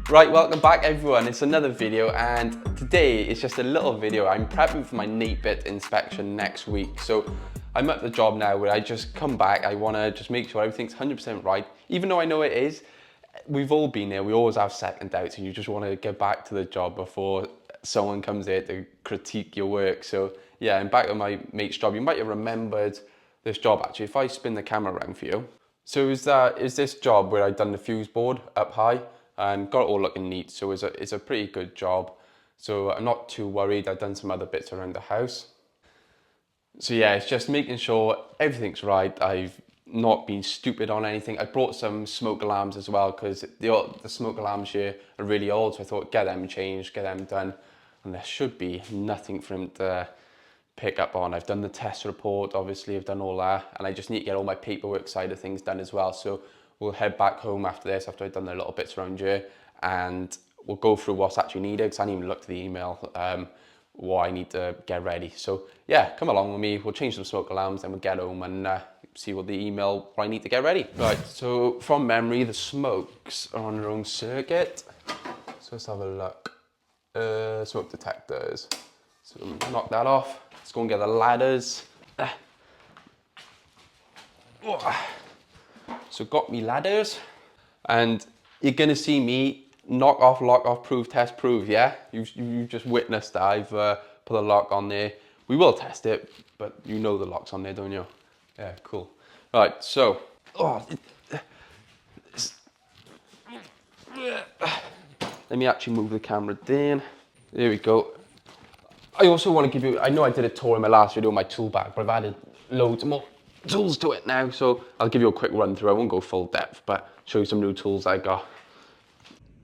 Right, welcome back everyone. It's another video, and today it's just a little video. I'm prepping for my Napit inspection next week. So I'm at the job now where I just come back. I want to just make sure everything's 100% right. Even though I know it is, we've all been there. We always have second doubts and you just want to get back to the job before someone comes here to critique your work. So yeah, I'm back at my mate's job. You might have remembered this job actually. If I spin the camera around for you. So is this job where I've done the fuse board up high and got it all looking neat. So it's a pretty good job. So I'm not too worried. I've done some other bits around the house. So yeah, it's just making sure everything's right. I've not been stupid on anything. I brought some smoke alarms as well because the smoke alarms here are really old. So I thought get them changed, get them done. And there should be nothing for him to pick up on. I've done the test report, obviously I've done all that, and I just need to get all my paperwork side of things done as well. So we'll head back home after this, after I've done the little bits around here, and we'll go through what's actually needed, because I didn't even look at the email, what I need to get ready. So yeah, come along with me, we'll change some smoke alarms, then we'll get home and see what I need to get ready. Right, so from memory, the smokes are on their own circuit. So let's have a look. Smoke detectors. So knock that off. Let's go and get the ladders. So got me ladders, and you're gonna see me knock off, lock off, prove, test, prove. Yeah, you just witnessed that. I've put a lock on there. We will test it, but you know the lock's on there, don't you? Yeah, cool. All right, so let me actually move the camera down. There we go. I also want to give you, I know I did a tour in my last video, my tool bag, but I've added loads more tools to it now. So I'll give you a quick run through. I won't go full depth, but show you some new tools I got.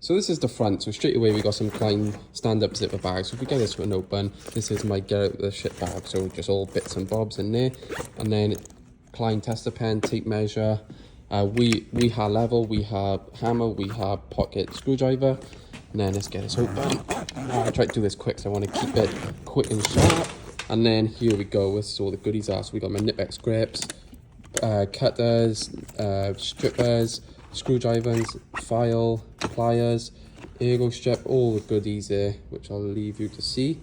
So this is the front. So straight away we got some Klein stand-up zipper bags. So if we get this one open, this is my get out the shit bag. So just all bits and bobs in there. And then Klein tester pen, tape measure. We have level, we have hammer, we have pocket screwdriver. And then let's get this open. I try to do this quick, so I want to keep it quick and sharp. And then here we go, this is all the goodies are. So we got my Nip-X grips, cutters, strippers, screwdrivers, file, pliers, ergo strip, all the goodies there, which I'll leave you to see.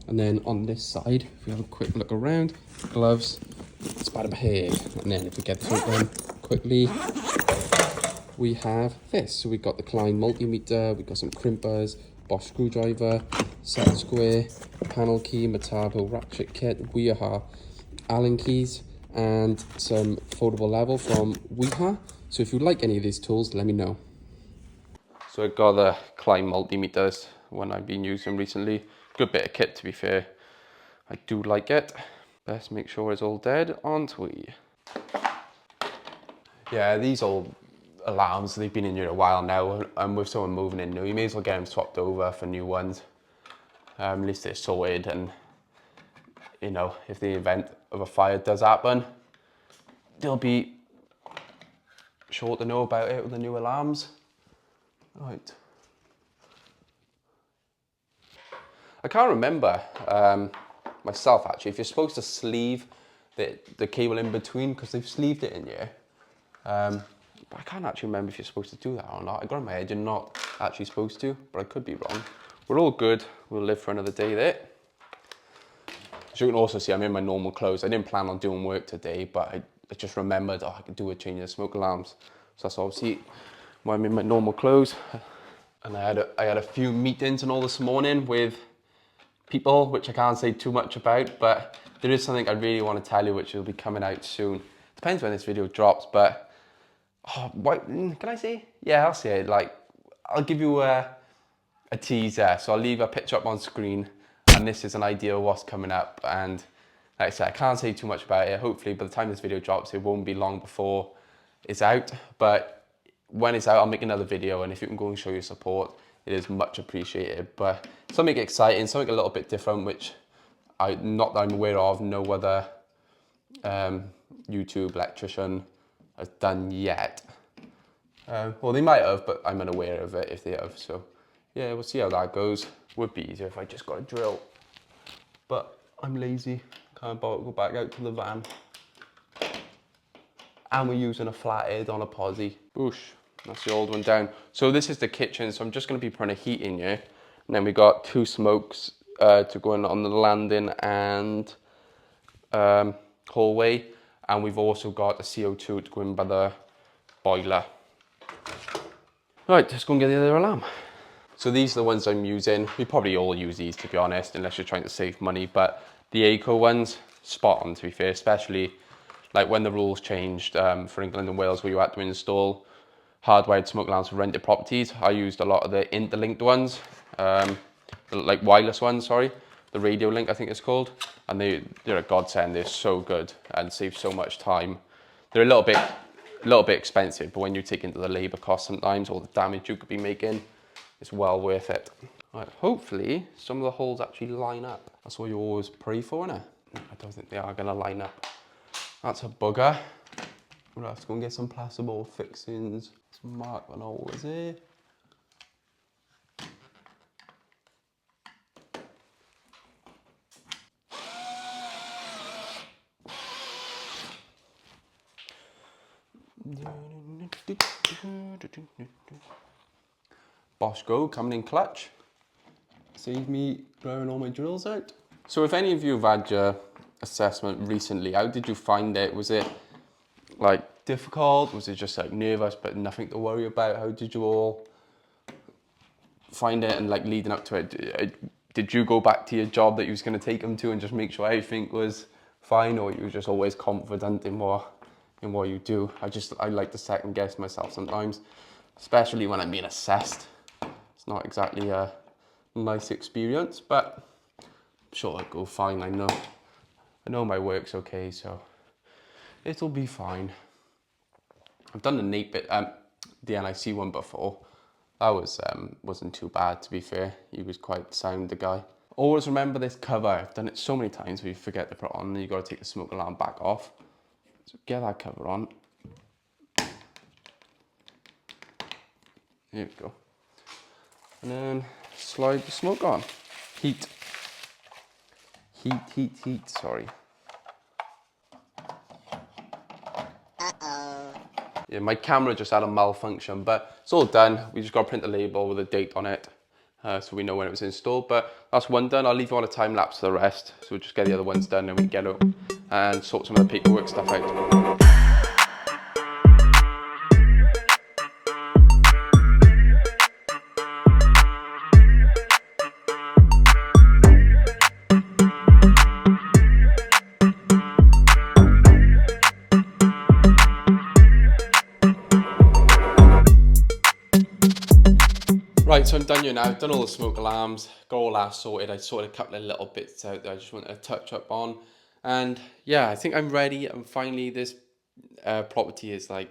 And then on this side, if we have a quick look around, gloves, spider head. And then if we get this open quickly, we have this. So we've got the Klein multimeter, we've got some crimpers, Bosch screwdriver, set square, panel key, Metabo ratchet kit, Weha Allen keys, and some foldable level from Weha. So if you like any of these tools, let me know. So I got the Klein multimeters, one I've been using recently. Good bit of kit, to be fair. I do like it. Best make sure it's all dead aren't we? Yeah, these old alarms, they've been in here a while now, and with someone moving in new, you may as well get them swapped over for new ones. At least they're sorted, and you know, if the event of a fire does happen, they'll be sure to know about it with the new alarms. Right. I can't remember myself actually if you're supposed to sleeve the cable in between, because they've sleeved it in here. But I can't actually remember if you're supposed to do that or not. I got in my head you're not actually supposed to, but I could be wrong. We're all good. We'll live for another day there. As you can also see, I'm in my normal clothes. I didn't plan on doing work today, but I just remembered, oh, I could do a change of smoke alarms. So that's obviously why I'm in my normal clothes. And I had a few meetings and all this morning with people, which I can't say too much about, but there is something I really want to tell you, which will be coming out soon. Depends when this video drops, but what can I say? Yeah, I'll say it. Like, I'll give you a teaser. So I'll leave a picture up on screen, and this is an idea of what's coming up. And like I said, I can't say too much about it. Hopefully by the time this video drops, it won't be long before it's out. But when it's out, I'll make another video, and if you can go and show your support, it is much appreciated. But something exciting, something a little bit different, which not that I'm aware of, no other YouTube electrician has done yet. Well, they might have, but I'm unaware of it if they have. So yeah, we'll see how that goes. Would be easier if I just got a drill, but I'm lazy. Can't bother to go back out to the van. And we're using a flathead on a posi. Boosh. That's the old one down. So this is the kitchen, so I'm just going to be putting a heat in here. And then we got 2 smokes to go in on the landing and hallway. And we've also got a CO2 to go in by the boiler. Right, let's go and get the other alarm. So these are the ones I'm using. We probably all use these, to be honest, unless you're trying to save money. But the Eco ones, spot on, to be fair, especially like when the rules changed for England and Wales, where you had to install hardwired smoke alarms for rented properties. I used a lot of the interlinked ones, like wireless ones, sorry. The radio link, I think it's called. And they're a godsend. They're so good and save so much time. They're a little bit expensive, but when you take into the labor cost sometimes, or the damage you could be making, it's well worth it. Right, hopefully some of the holes actually line up. That's what you always pray for, innit? I don't think they are gonna line up. That's a bugger. We'll have to go and get some plasterboard fixings. Let's mark one hole, is it? Boschko coming in clutch. Save me blowing all my drills out. So if any of you have had your assessment recently, how did you find it? Was it like difficult? Was it just like nervous but nothing to worry about? How did you all find it, and like leading up to it? Did you go back to your job that you was going to take them to and just make sure everything was fine, or you were just always confident in what you do? I like to second guess myself sometimes, especially when I'm being assessed. It's not exactly a nice experience, but I'm sure it'll go fine. I know my work's okay, so it'll be fine. I've done the Napit, the NIC one before. That wasn't too bad, to be fair. He was quite sound, the guy. Always remember this cover. I've done it so many times where you forget to put it on, and you got to take the smoke alarm back off. So get that cover on. Here we go. And then slide the smoke on. Heat, sorry. Yeah, my camera just had a malfunction, but it's all done. We just got to print the label with a date on it, so we know when it was installed. But that's one done. I'll leave you on a time lapse for the rest. So we'll just get the other ones done and we can get out and sort some of the paperwork stuff out. Right, so I'm done here now. I've done all the smoke alarms, got all that sorted. I sorted a couple of little bits out that I just wanted to touch up on. And yeah, I think I'm ready. And finally, this property is like,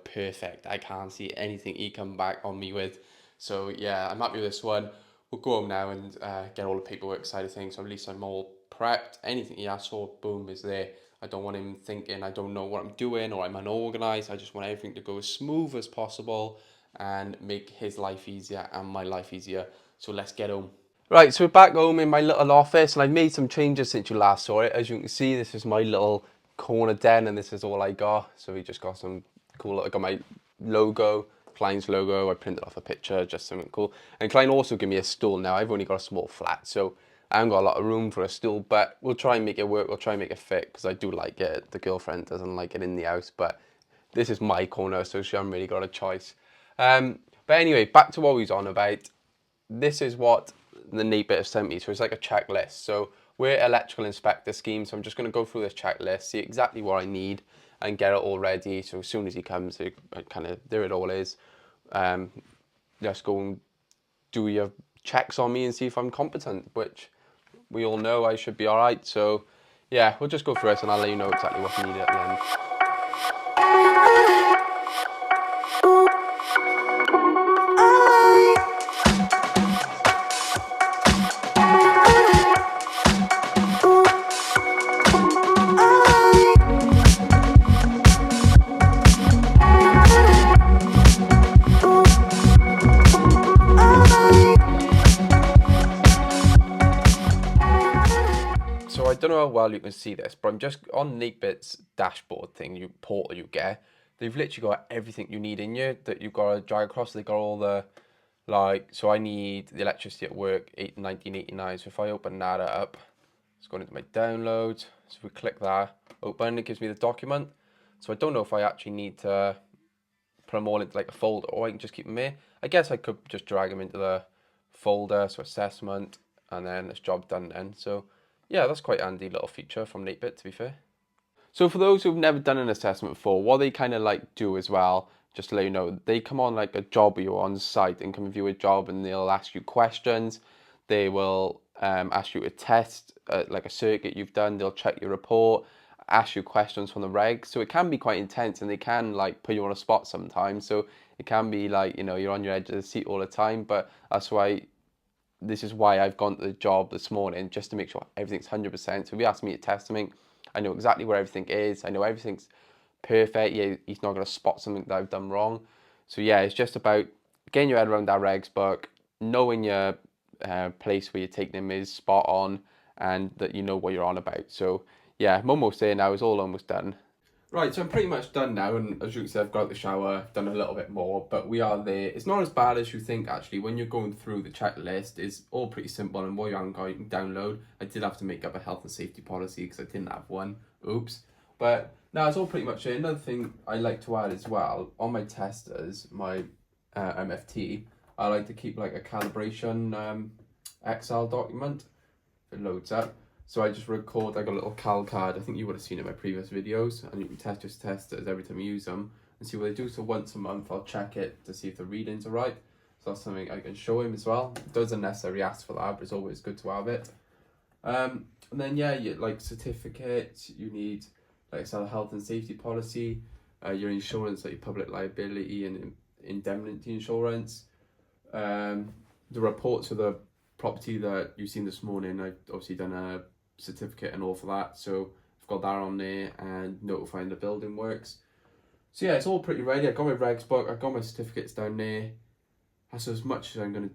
perfect. I can't see anything he come back on me with. So yeah, I'm happy with this one. We'll go home now and get all the paperwork side of things. So at least I'm all prepped. Anything he asks for, boom, is there. I don't want him thinking I don't know what I'm doing or I'm unorganized. I just want everything to go as smooth as possible and make his life easier and my life easier. So let's get home. Right, so we're back home in my little office, and I've made some changes since you last saw it. As you can see, this is my little corner den, and this is all I got. So we just got some cool, I got my logo, Klein's logo. I printed off a picture, just something cool. And Klein also gave me a stool now. I've only got a small flat, so I haven't got a lot of room for a stool, but we'll try and make it work. We'll try and make it fit, because I do like it. The girlfriend doesn't like it in the house, but this is my corner, so she hasn't really got a choice. But anyway, back to what we was on about. This is what the Napit have sent me. So it's like a checklist. So we're electrical inspector scheme. So I'm just going to go through this checklist, see exactly what I need and get it all ready. So as soon as he comes, there it all is. Just go and do your checks on me and see if I'm competent, which we all know I should be all right. So yeah, we'll just go through it and I'll let you know exactly what you need at the end. I don't know how well you can see this, but I'm just on Napit's dashboard thing, portal you get. they've literally got everything you need in here that you've got to drag across. They got all the, like, so I need the electricity at work, 1989. So if I open that up, it's going into my downloads. So if we click that, open, it gives me the document. So I don't know if I actually need to put them all into like a folder, or I can just keep them here. I guess I could just drag them into the folder, so assessment, and then it's job done then. So yeah, that's quite a handy little feature from Napit, to be fair. So for those who've never done an assessment before, what they kind of like do as well, just to let you know, they come on like a job you're on site and come view a job, and they'll ask you questions. They will ask you to test like a circuit you've done. They'll check your report, ask you questions from the regs. So it can be quite intense, and they can like put you on a spot sometimes. So it can be like, you know, you're on your edge of the seat all the time. But that's why this is why I've gone to the job this morning, just to make sure everything's 100%. So if you ask me to test something, I know exactly where everything is. I know everything's perfect. Yeah, he's not going to spot something that I've done wrong. So yeah, it's just about getting your head around that regs book, knowing your place where you're taking them is spot on, and that you know what you're on about. So yeah, I'm almost there now. It's all almost done. Right, so I'm pretty much done now, and as you can see, I've got out the shower, done a little bit more, but we are there. It's not as bad as you think, actually. When you're going through the checklist, it's all pretty simple, and what you can download. I did have to make up a health and safety policy because I didn't have one. Oops. But no, it's all pretty much it. Another thing I like to add as well, on my testers, my MFT, I like to keep like a calibration Excel document. If it loads up. So I just record like a little cal card. I think you would have seen it in my previous videos, and you can test it every time you use them and see what they do. So once a month I'll check it to see if the readings are right. So that's something I can show him as well. It doesn't necessarily ask for that, but it's always good to have it. And then yeah, you like certificates, you need like a health and safety policy, your insurance, like your public liability and indemnity insurance, the reports of the property that you've seen this morning. I've obviously done a certificate and all for that, so I've got that on there, and notifying the building works. So yeah, it's all pretty ready. I've got my regs book, I've got my certificates down there. That's as much as I'm gonna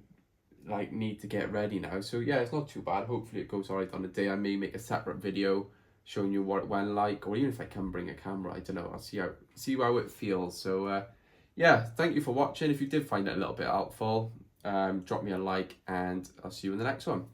like need to get ready now. So yeah, it's not too bad. Hopefully it goes alright on the day. I may make a separate video showing you what it went like, or even if I can bring a camera, I don't know. I'll see how it feels. So yeah, thank you for watching. If you did find it a little bit helpful, drop me a like, and I'll see you in the next one.